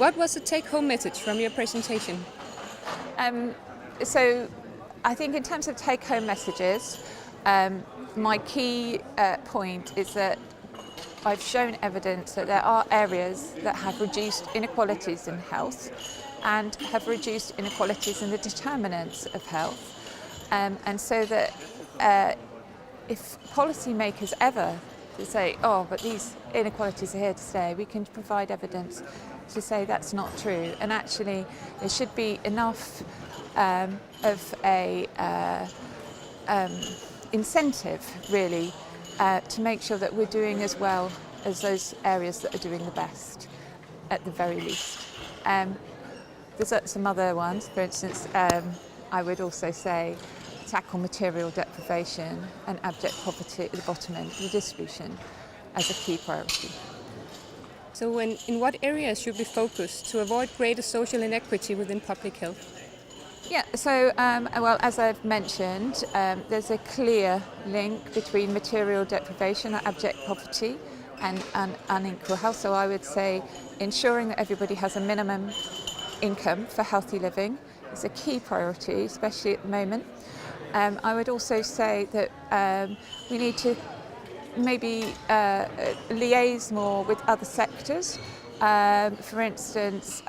what was the take-home message from your presentation? So I think in terms of take-home messages, my key point is that I've shown evidence that there are areas that have reduced inequalities in health and have reduced inequalities in the determinants of health. And so that if policymakers ever say, oh, but these inequalities are here to stay, we can provide evidence to say that's not true. And actually, there should be enough of a incentive, really, to make sure that we're doing as well as those areas that are doing the best, at the very least. There's some other ones. For instance, I would also say tackle material deprivation and abject poverty at the bottom end of the distribution as a key priority. So in what areas should we focus to avoid greater social inequity within public health? Yeah, so, well, as I've mentioned, there's a clear link between material deprivation or abject poverty and unequal health. So I would say ensuring that everybody has a minimum income for healthy living is a key priority, especially at the moment. I would also say that we need to maybe liaise more with other sectors. For instance,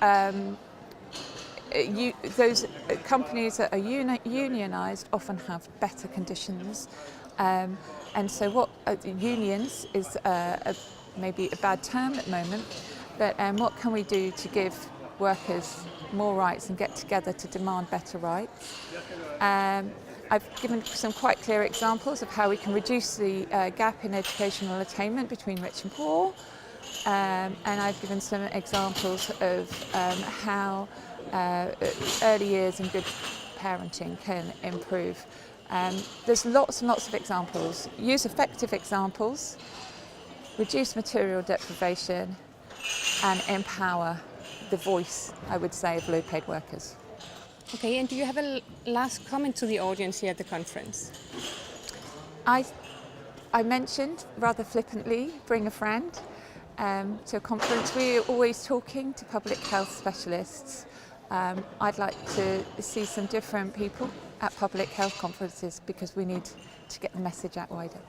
those companies that are unionised often have better conditions, and so what unions is maybe a bad term at the moment, but what can we do to give workers more rights and get together to demand better rights? I've given some quite clear examples of how we can reduce the gap in educational attainment between rich and poor, and I've given some examples of how early years and good parenting can improve. There's lots and lots of examples. Use effective examples, reduce material deprivation, and empower the voice, I would say, of low-paid workers. Okay, and do you have a last comment to the audience here at the conference? I mentioned rather flippantly, bring a friend to a conference. We're always talking to public health specialists. I'd like to see some different people at public health conferences because we need to get the message out wider.